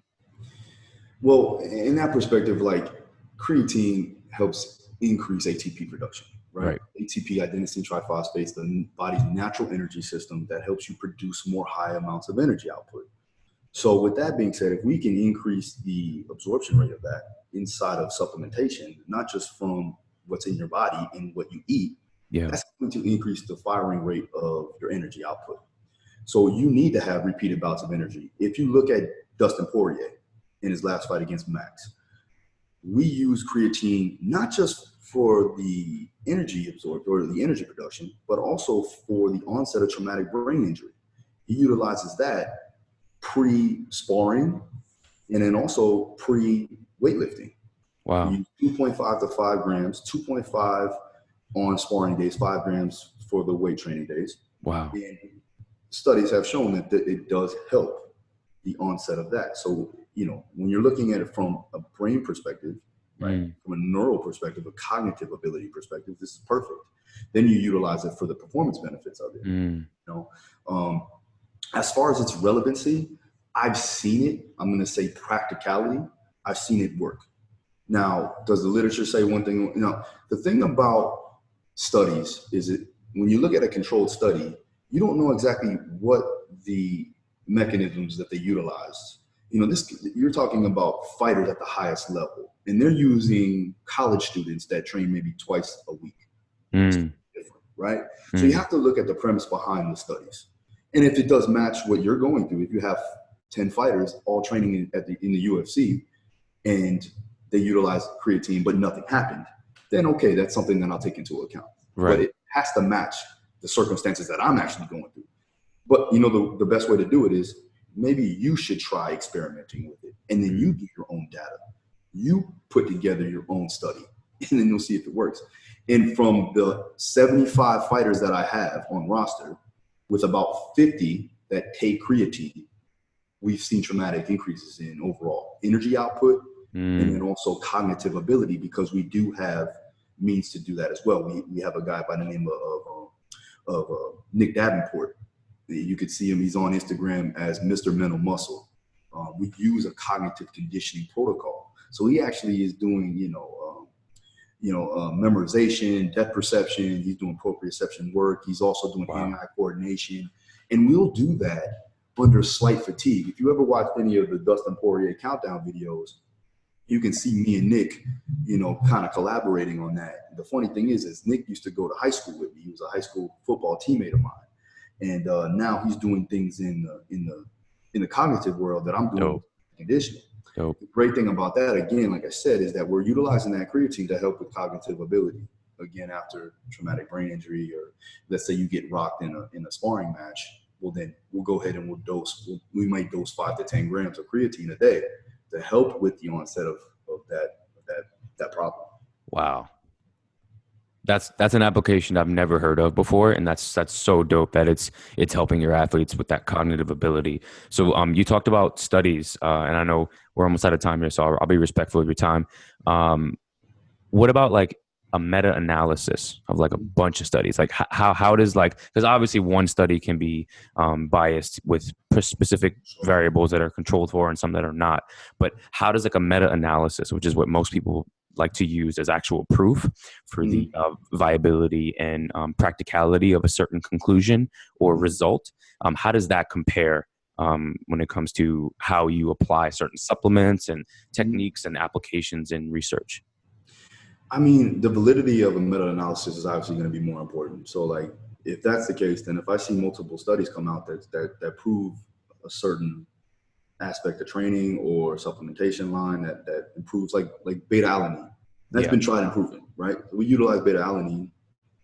Well, in that perspective, like creatine helps increase ATP production. Right? ATP, adenosine triphosphate, the body's natural energy system that helps you produce more high amounts of energy output. So with that being said, if we can increase the absorption rate of that inside of supplementation, not just from what's in your body and what you eat, that's going to increase the firing rate of your energy output. So you need to have repeated bouts of energy. If you look at Dustin Poirier in his last fight against Max, we use creatine not just for the energy absorbed or the energy production, but also for the onset of traumatic brain injury. He utilizes that pre-sparring and then also pre-weightlifting. Wow. We use 2.5 to 5 grams, 2.5 on sparring days, 5 grams for the weight training days. Wow. And studies have shown that it does help the onset of that. So, when you're looking at it from a brain perspective, right, from a neural perspective, a cognitive ability perspective, this is perfect. Then you utilize it for the performance benefits of it. As far as its relevancy, I've seen it. I'm going to say practicality. I've seen it work. Now, does the literature say one thing? The thing about studies is that when you look at a controlled study, you don't know exactly what the mechanisms that they utilize. You're talking about fighters at the highest level, and they're using college students that train maybe twice a week. Different, right? So you have to look at the premise behind the studies. And if it does match what you're going through, if you have 10 fighters all training in the UFC and they utilize creatine, but nothing happened, then okay, that's something that I'll take into account. Right. But it has to match the circumstances that I'm actually going through. But the best way to do it is maybe you should try experimenting with it, and then you do your own data. You put together your own study, and then you'll see if it works. And from the 75 fighters that I have on roster, with about 50 that take creatine, we've seen dramatic increases in overall energy output and then also cognitive ability, because we do have means to do that as well. We have a guy by the name of Nick Davenport. You could see him. He's on Instagram as Mr. Mental Muscle. We use a cognitive conditioning protocol. So he actually is doing, memorization, depth perception. He's doing proprioception work. He's also doing hand-eye coordination. And we'll do that under slight fatigue. If you ever watched any of the Dustin Poirier countdown videos, you can see me and Nick, kind of collaborating on that. The funny thing is Nick used to go to high school with me. He was a high school football teammate of mine. And now he's doing things in the cognitive world that I'm doing conditioning. The great thing about that, again, like I said, is that we're utilizing that creatine to help with cognitive ability. Again, after traumatic brain injury, or let's say you get rocked in a sparring match, well, then we'll go ahead and we might dose 5 to 10 grams of creatine a day to help with the onset of that problem. Wow. That's an application I've never heard of before, and that's so dope that it's helping your athletes with that cognitive ability. So you talked about studies, and I know we're almost out of time here, so I'll be respectful of your time. What about like a meta-analysis of like a bunch of studies? Like how does, like, because obviously one study can be biased with specific variables that are controlled for and some that are not, but how does like a meta-analysis, which is what most people like to use as actual proof for the viability and practicality of a certain conclusion or result, how does that compare when it comes to how you apply certain supplements and techniques and applications in research? I mean, the validity of a meta-analysis is obviously going to be more important. So, like, if that's the case, then if I see multiple studies come out that prove a certain aspect of training or supplementation line that improves, like beta-alanine, that's been tried and proven, right? We utilize beta-alanine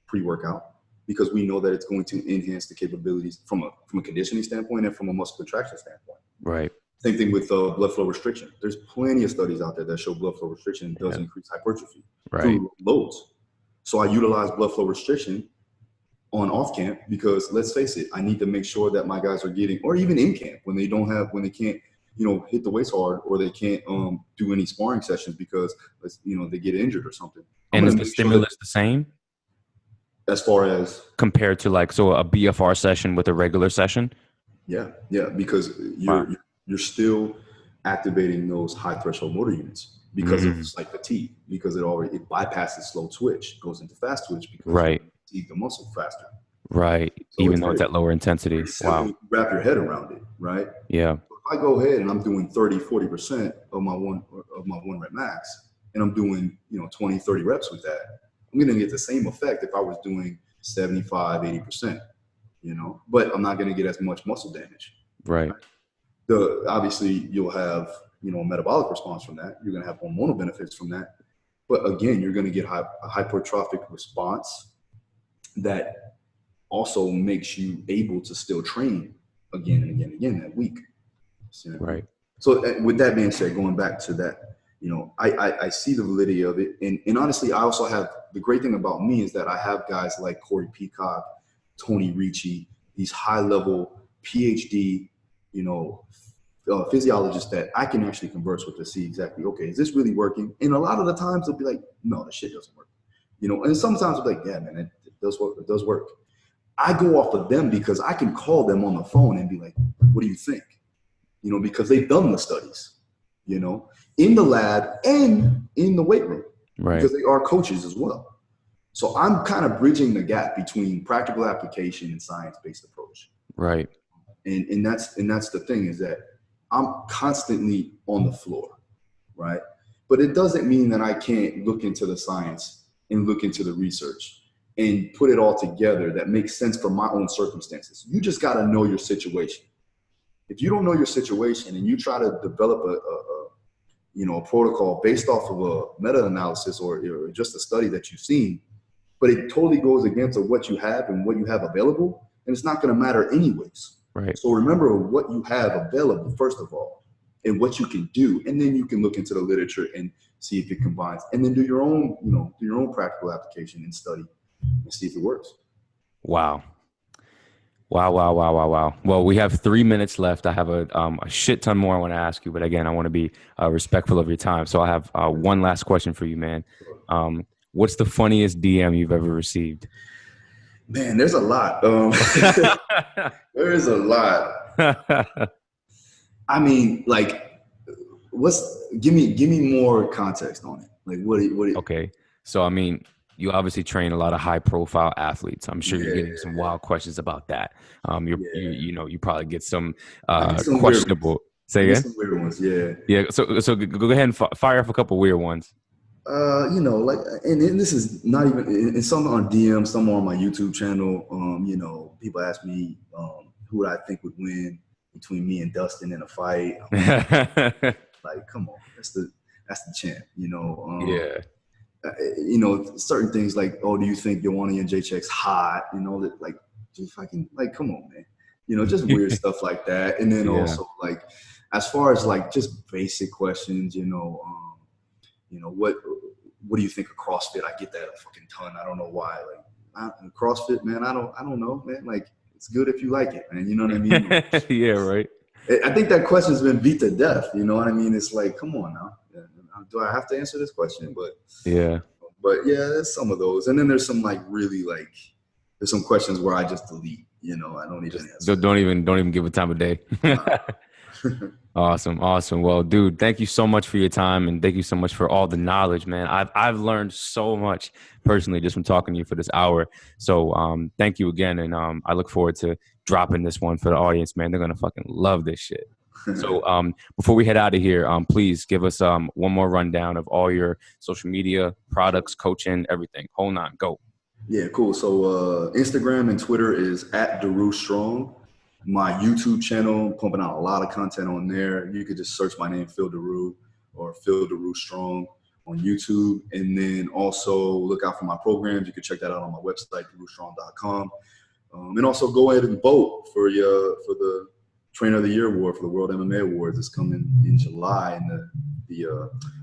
pre-workout because we know that it's going to enhance the capabilities from a conditioning standpoint and from a muscle contraction standpoint. Right. Same thing with blood flow restriction. There's plenty of studies out there that show blood flow restriction does increase hypertrophy through loads. So I utilize blood flow restriction on off camp because, let's face it, I need to make sure that my guys are getting, or even in camp when they can't, hit the weights hard, or they can't do any sparring sessions because they get injured or something. And is the stimulus the same? As far as compared to a BFR session with a regular session? Yeah, because you're still activating those high threshold motor units because of slight fatigue, because it bypasses slow twitch, goes into fast twitch because you fatigue the muscle faster. Right. So even though it's at lower intensity. Wow. Wrap your head around it, right? Yeah. So if I go ahead and I'm doing 30-40% of my one rep max, and I'm doing 20-30 reps with that, I'm going to get the same effect if I was doing 75-80%. but I'm not going to get as much muscle damage. Right. Obviously you'll have, a metabolic response from that. You're going to have hormonal benefits from that. But again, you're going to get a hypertrophic response that also makes you able to still train again and again and again that week. Right. So with that being said, going back to that, I see the validity of it. And honestly, I also have, the great thing about me is that I have guys like Corey Peacock, Tony Ricci, these high level PhD, physiologists that I can actually converse with to see exactly, okay, is this really working? And a lot of the times they'll be like, no, the shit doesn't work. And sometimes they're like, yeah, man, it does work. It does work. I go off of them because I can call them on the phone and be like, what do you think? Because they've done the studies, in the lab and in the weight room, right? Because they are coaches as well. So I'm kind of bridging the gap between practical application and science-based approach. Right. And that's the thing, is that I'm constantly on the floor, right? But it doesn't mean that I can't look into the science and look into the research and put it all together that makes sense for my own circumstances. You just got to know your situation. If you don't know your situation and you try to develop a protocol based off of a meta-analysis or just a study that you've seen, but it totally goes against what you have and what you have available, and it's not going to matter anyways. Right. So remember what you have available, first of all, and what you can do. And then you can look into the literature and see if it combines, and then do your own practical application and study and see if it works. Wow. Well, we have 3 minutes left. I have a shit ton more I want to ask you, but again, I want to be respectful of your time. So I have one last question for you, man. What's the funniest DM you've ever received? Man, there's a lot. There is a lot. I mean, like, give me more context on it. Like, what? Okay, so I mean, you obviously train a lot of high profile athletes. I'm sure you're getting some wild questions about that. You probably get some questionable. Say again. Some weird ones, yeah. Yeah. So go ahead and fire off a couple weird ones. And this is not even, and some on DM, some on my YouTube channel. People ask me who I think would win between me and Dustin in a fight. Like, come on, that's the champ. Yeah. Certain things like, oh, do you think Joanna and Jacek's hot? Like, just fucking, like, come on, man. Just weird stuff like that. And then also, like, as far as like just basic questions, what do you think of CrossFit? I get that a fucking ton. I don't know why. Like, CrossFit, man, I don't know, man. Like, it's good if you like it, man. You know what I mean? Yeah, right. I think that question's been beat to death. You know what I mean? It's like, come on now. Do I have to answer this question? But yeah, there's some of those. And then there's some like really like, there's some questions where I just delete, I don't even answer. Don't even give it time of day. Awesome. Well, dude, thank you so much for your time, and thank you so much for all the knowledge, man. I've learned so much personally just from talking to you for this hour. So thank you again, and I look forward to dropping this one for the audience, man. They're gonna fucking love this shit. So before we head out of here, please give us one more rundown of all your social media, products, coaching, everything. Hold on, go. Yeah, cool. So Instagram and Twitter is @Daru Strong. My YouTube channel, pumping out a lot of content on there. You could just search my name, Phil Daru, or Phil Daru Strong on YouTube. And then also look out for my programs. You can check that out on my website, darustrong.com. And also go ahead and vote for the Trainer of the Year award for the World MMA Awards. It's coming in July, and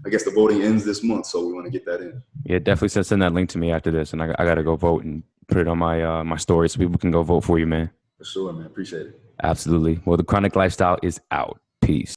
I guess the voting ends this month, so we want to get that in. Yeah, definitely send that link to me after this, and I got to go vote and put it on my story so people can go vote for you, man. For sure, man. Appreciate it. Absolutely. Well, the Chronic Lifestyle is out. Peace.